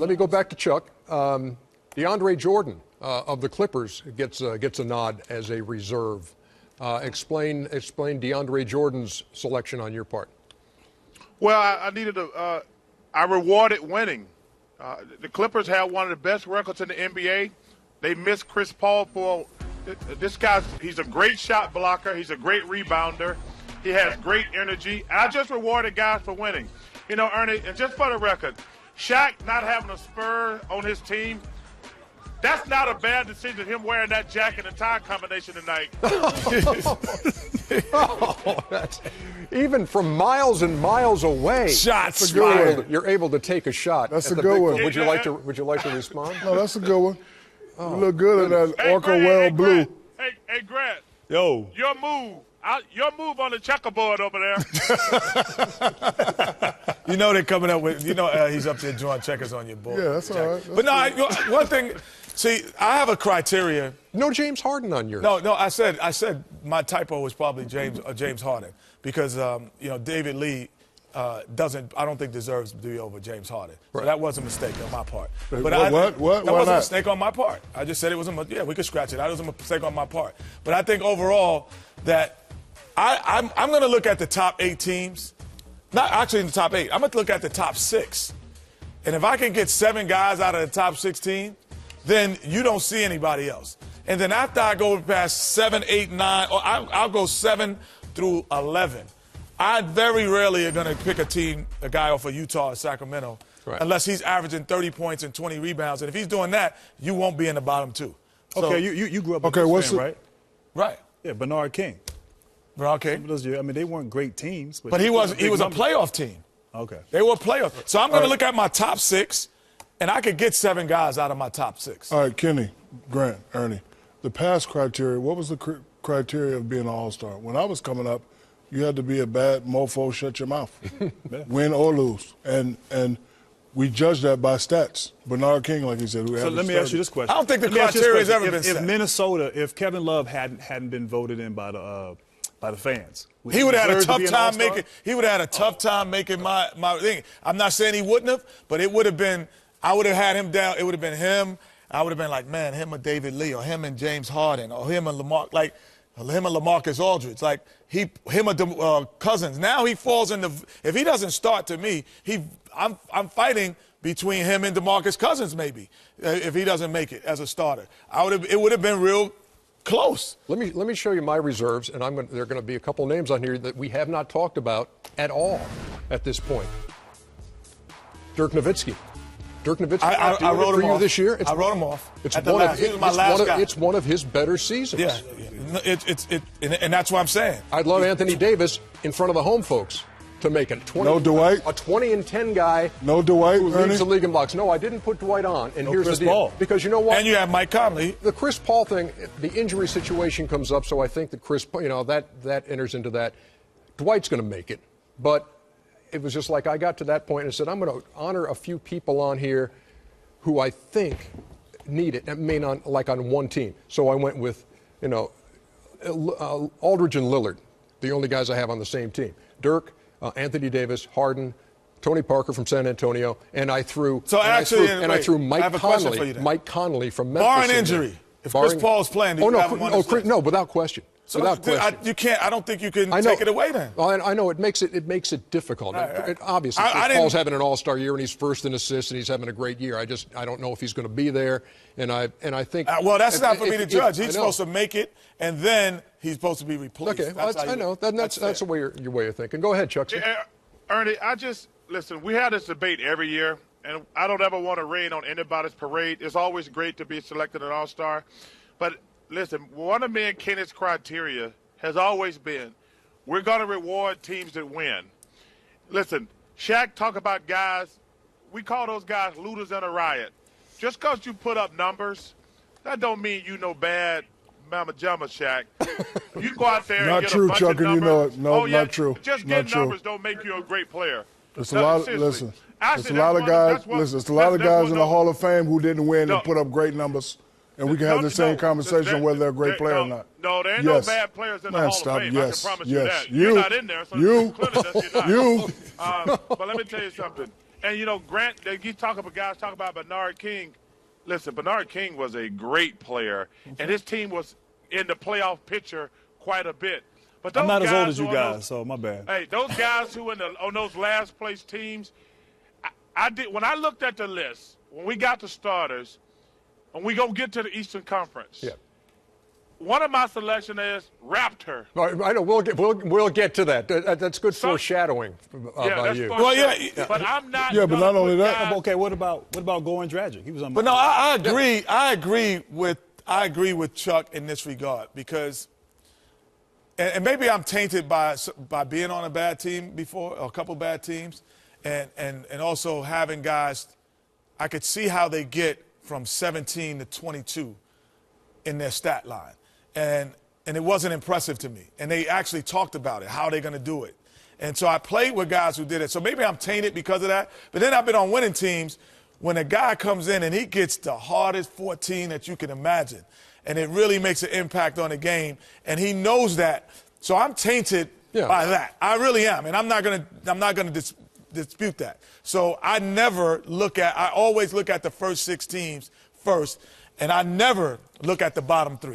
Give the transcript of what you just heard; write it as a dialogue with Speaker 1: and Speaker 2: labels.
Speaker 1: let me go back to Chuck. DeAndre Jordan of the Clippers gets a nod as a reserve. Explain DeAndre Jordan's selection on your part.
Speaker 2: Well, I rewarded winning. The Clippers have one of the best records in the NBA. They missed Chris Paul for this guy. He's a great shot blocker. He's a great rebounder. He has great energy. And I just rewarded guys for winning. You know, Ernie, and just for the record, Shaq not having a Spur on his team, that's not a bad decision, him wearing that jacket and tie combination tonight.
Speaker 1: Even from miles and miles away,
Speaker 3: shots fired.
Speaker 1: You're able to take a shot.
Speaker 4: That's a good one.
Speaker 1: Would you like to respond?
Speaker 4: No, that's a good one. You look good in that Orca Well blue.
Speaker 2: Hey, Grant.
Speaker 3: Yo.
Speaker 2: Your move on the checkerboard over there.
Speaker 3: You know they're coming up with, he's up there drawing checkers on your board.
Speaker 4: Yeah, that's all right.
Speaker 3: But no, one thing, see, I have a criteria.
Speaker 1: No James Harden on yours.
Speaker 3: No, I said my typo was probably James Harden because, David Lee I don't think deserves to be over James Harden. So that was a mistake on my part.
Speaker 4: But
Speaker 3: That
Speaker 4: Why
Speaker 3: was a
Speaker 4: not?
Speaker 3: mistake on my part. I just said it was we could scratch it. That was a mistake on my part. But I think overall that I'm going to look at the top 8 teams. Not actually in the top 8. I'm going to look at the top 6. And if I can get 7 guys out of the top 16, then you don't see anybody else. And then after I go past 7, 8, 9, or I'll go 7 through 11. I very rarely are going to pick a guy off of Utah or Sacramento, unless he's averaging 30 points and 20 rebounds. And if he's doing that, you won't be in the bottom 2. So,
Speaker 5: okay, you grew up with this fan, right?
Speaker 3: Right.
Speaker 5: Yeah, Bernard King.
Speaker 3: Bernard King.
Speaker 5: They weren't great teams.
Speaker 3: But he was a playoff team.
Speaker 5: Okay.
Speaker 3: They were playoff. So I'm going to look at my top 6, and I could get 7 guys out of my top 6.
Speaker 4: All right, Kenny, Grant, Ernie, the past criteria, what was the criteria of being an all-star? When I was coming up, you had to be a bad mofo, shut your mouth, win or lose. And we judge that by stats. Bernard King, like he said,
Speaker 5: so let me ask you this question.
Speaker 3: I don't think the criteria has ever been set.
Speaker 5: If Minnesota, if Kevin Love hadn't been voted in by the fans,
Speaker 3: he would have had a tough time making. He would have had a tough time making my thing. I'm not saying he wouldn't have, but it would have been. I would have had him down. It would have been him. I would have been like, man, him or David Lee, or him and James Harden, or him and him and LaMarcus Aldridge, him or Cousins. Now he falls in the. If he doesn't start, to me, I'm fighting between him and DeMarcus Cousins maybe if he doesn't make it as a starter. It would have been real close.
Speaker 1: Let me show you my reserves, and there are going to be a couple names on here that we have not talked about at all at this point. Dirk Nowitzki.
Speaker 3: I wrote him off
Speaker 1: this year.
Speaker 3: I wrote him off.
Speaker 1: It's one of his better seasons.
Speaker 3: Yeah. And that's what I'm saying.
Speaker 1: I'd love Anthony Davis in front of the home folks to make it.
Speaker 4: No Dwight?
Speaker 1: A 20-10 guy.
Speaker 4: No Dwight,
Speaker 1: who leads the league in blocks. No, I didn't put Dwight on. And here's
Speaker 5: Chris
Speaker 1: the deal.
Speaker 5: Paul.
Speaker 1: Because you know what?
Speaker 3: And you have Mike Conley.
Speaker 1: The Chris Paul thing, the injury situation comes up, so I think that that enters into that. Dwight's going to make it. But it was just like I got to that point and said, I'm going to honor a few people on here who I think need it. I mean, on one team. So I went with, Aldridge and Lillard, the only guys I have on the same team. Dirk, Anthony Davis, Harden, Tony Parker from San Antonio, and I threw Mike Conley from Memphis.
Speaker 3: Barring injury, if Chris Paul's playing,
Speaker 1: no, without question.
Speaker 3: So you can't. I don't think you can take it away then.
Speaker 1: I know it makes it difficult. Obviously, Chris Paul's having an all-star year and he's first in assists and he's having a great year. I don't know if he's going to be there, and I think.
Speaker 3: Well, that's not for me to judge. He's supposed to make it, and then he's supposed to be replaced.
Speaker 1: Okay, I know. That's the way your way of thinking. Go ahead, Chuck.
Speaker 2: Ernie, listen. We have this debate every year, and I don't ever want to rain on anybody's parade. It's always great to be selected an all-star, but. Listen, one of me and Kenneth's criteria has always been we're going to reward teams that win. Listen, Shaq talk about guys, we call those guys looters in a riot. Just because you put up numbers, that don't mean you know bad Mama Jamma, Shaq. You go out there and get a bunch of numbers.
Speaker 4: You know it. No, not true.
Speaker 2: Just getting numbers don't make you a great player.
Speaker 4: It's a lot of guys in the Hall of Fame who didn't win and put up great numbers. And we can have the same conversation whether they're a great player or not.
Speaker 2: No, there ain't no bad players in the Hall of Fame. I can promise you that. You're not in there, so clearly you're not. But let me tell you something. And, you know, Grant, guys talk about Bernard King. Listen, Bernard King was a great player, and his team was in the playoff picture quite a bit. But those
Speaker 5: I'm not as
Speaker 2: guys
Speaker 5: old as you
Speaker 2: who on
Speaker 5: guys,
Speaker 2: those-
Speaker 5: so my bad.
Speaker 2: Hey, those guys who on those last place teams, I did when I looked at the list, when we got the starters, and we go get to the Eastern Conference.
Speaker 1: Yeah.
Speaker 2: One of my selection is Raptor.
Speaker 1: I know we'll get to that. That's good
Speaker 2: So-
Speaker 1: foreshadowing by
Speaker 2: That's
Speaker 1: you.
Speaker 2: for
Speaker 3: Well,
Speaker 2: sure.
Speaker 3: yeah.
Speaker 2: But I'm not.
Speaker 4: Yeah, but
Speaker 2: gonna
Speaker 4: not only
Speaker 2: put
Speaker 4: that-
Speaker 2: guys-
Speaker 5: Okay, what about Goran Dragic? He was on.
Speaker 3: But no, I agree. I agree with Chuck in this regard because, and maybe I'm tainted by being on a bad team before, or a couple bad teams, and also having guys. I could see how they get from 17 to 22 in their stat line, and it wasn't impressive to me. And they actually talked about it, how they're going to do it. And so I played with guys who did it. So maybe I'm tainted because of that. But then I've been on winning teams when a guy comes in and he gets the hardest 14 that you can imagine, and it really makes an impact on the game, and he knows that. So I'm tainted by that. I really am, and I'm not gonna dispute that. So I always look at the first 6 teams first, and I never look at the bottom 3.